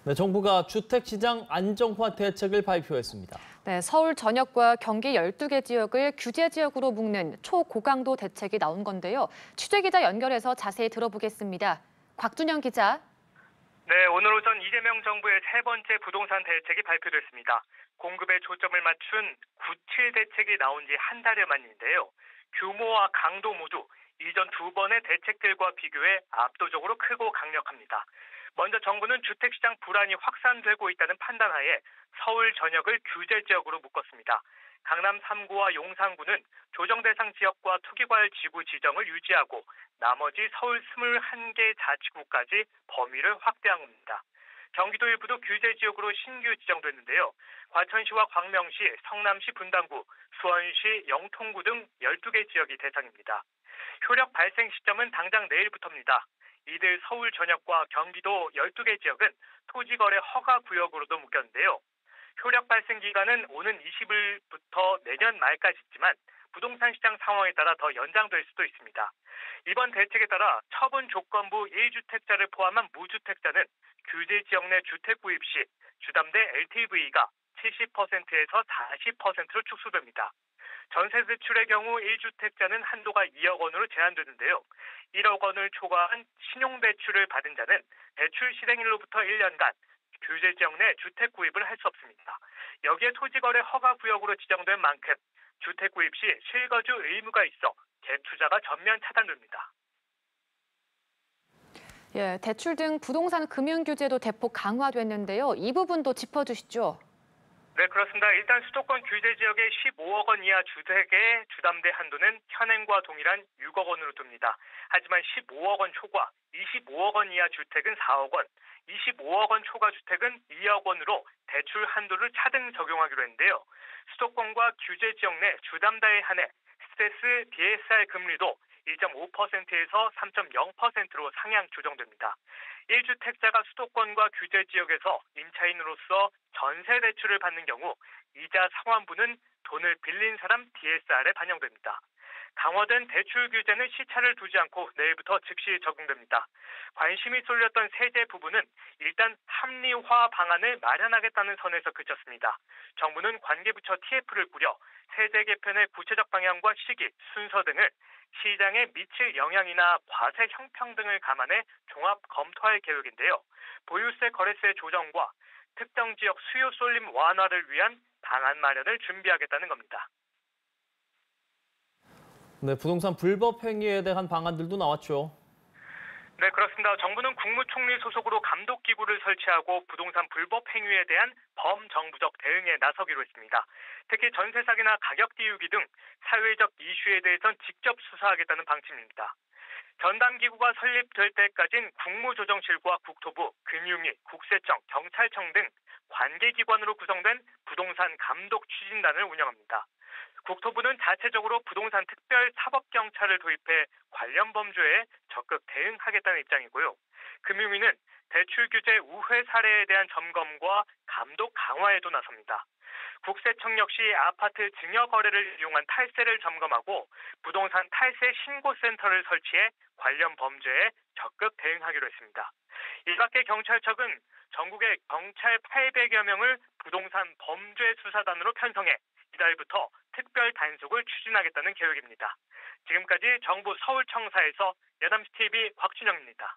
네, 정부가 주택시장 안정화 대책을 발표했습니다. 네, 서울 전역과 경기 12개 지역을 규제 지역으로 묶는 초고강도 대책이 나온 건데요. 취재기자 연결해서 자세히 들어보겠습니다. 곽준영 기자. 네, 오늘 오전 이재명 정부의 세 번째 부동산 대책이 발표됐습니다. 공급에 초점을 맞춘 97 대책이 나온 지 한 달여 만인데요. 규모와 강도 모두 이전 두 번의 대책들과 비교해 압도적으로 크고 강력합니다. 먼저 정부는 주택시장 불안이 확산되고 있다는 판단하에 서울 전역을 규제 지역으로 묶었습니다. 강남 3구와 용산구는 조정 대상 지역과 투기과열 지구 지정을 유지하고 나머지 서울 21개 자치구까지 범위를 확대한 겁니다. 경기도 일부도 규제 지역으로 신규 지정됐는데요. 과천시와 광명시, 성남시 분당구, 수원시, 영통구 등 12개 지역이 대상입니다. 효력 발생 시점은 당장 내일부터입니다. 이들 서울 전역과 경기도 12개 지역은 토지거래 허가 구역으로도 묶였는데요. 효력 발생 기간은 오는 20일부터 내년 말까지 있지만 부동산 시장 상황에 따라 더 연장될 수도 있습니다. 이번 대책에 따라 처분 조건부 1주택자를 포함한 무주택자는 규제 지역 내 주택 구입 시 주담대 LTV가 70%에서 40%로 축소됩니다. 전세 대출의 경우 1주택자는 한도가 2억 원으로 제한되는데요. 1억 원을 초과한 신용대출을 받은 자는 대출 실행일로부터 1년간 규제 지역 내 주택 구입을 할 수 없습니다. 여기에 토지거래 허가 구역으로 지정된 만큼 주택 구입 시 실거주 의무가 있어 갭투자가 전면 차단됩니다. 예, 대출 등 부동산 금융 규제도 대폭 강화됐는데요. 이 부분도 짚어주시죠. 네, 그렇습니다. 일단 수도권 규제 지역의 15억 원 이하 주택의 주담대 한도는 현행과 동일한 6억 원으로 둡니다. 하지만 15억 원 초과, 25억 원 이하 주택은 4억 원, 25억 원 초과 주택은 2억 원으로 대출 한도를 차등 적용하기로 했는데요. 수도권과 규제 지역 내 주담대에 한해 스트레스 DSR 금리도 1.5%에서 3.0%로 상향 조정됩니다. 1주택자가 수도권과 규제 지역에서 임차인으로서 전세 대출을 받는 경우 이자 상환분은 돈을 빌린 사람 DSR에 반영됩니다. 강화된 대출 규제는 시차를 두지 않고 내일부터 즉시 적용됩니다. 관심이 쏠렸던 세제 부분은 일단 합리화 방안을 마련하겠다는 선에서 그쳤습니다. 정부는 관계부처 TF를 꾸려 세제 개편의 구체적 방향과 시기, 순서 등을 시장에 미칠 영향이나 과세 형평 등을 감안해 종합 검토할 계획인데요. 보유세 거래세 조정과 특정 지역 수요 쏠림 완화를 위한 방안 마련을 준비하겠다는 겁니다. 네, 부동산 불법 행위에 대한 방안들도 나왔죠. 네, 그렇습니다. 정부는 국무총리 소속으로 감독기구를 설치하고 부동산 불법 행위에 대한 범정부적 대응에 나서기로 했습니다. 특히 전세 사기나 가격 띄우기 등 사회적 이슈에 대해선 직접 수사하겠다는 방침입니다. 전담기구가 설립될 때까지는 국무조정실과 국토부, 금융위, 국세청, 경찰청 등 관계기관으로 구성된 부동산 감독 추진단을 운영합니다. 국토부는 자체적으로 부동산 특별 사법경찰을 도입해 관련 범죄에 적극 대응하겠다는 입장이고요. 금융위는 대출 규제 우회 사례에 대한 점검과 감독 강화에도 나섭니다. 국세청 역시 아파트 증여 거래를 이용한 탈세를 점검하고 부동산 탈세 신고센터를 설치해 관련 범죄에 적극 대응하기로 했습니다. 이 밖에 경찰청은 전국의 경찰 800여 명을 부동산 범죄 수사단으로 편성해 이달부터 특별 단속을 추진하겠다는 계획입니다. 지금까지 정부 서울청사에서 여담시TV 곽준영입니다.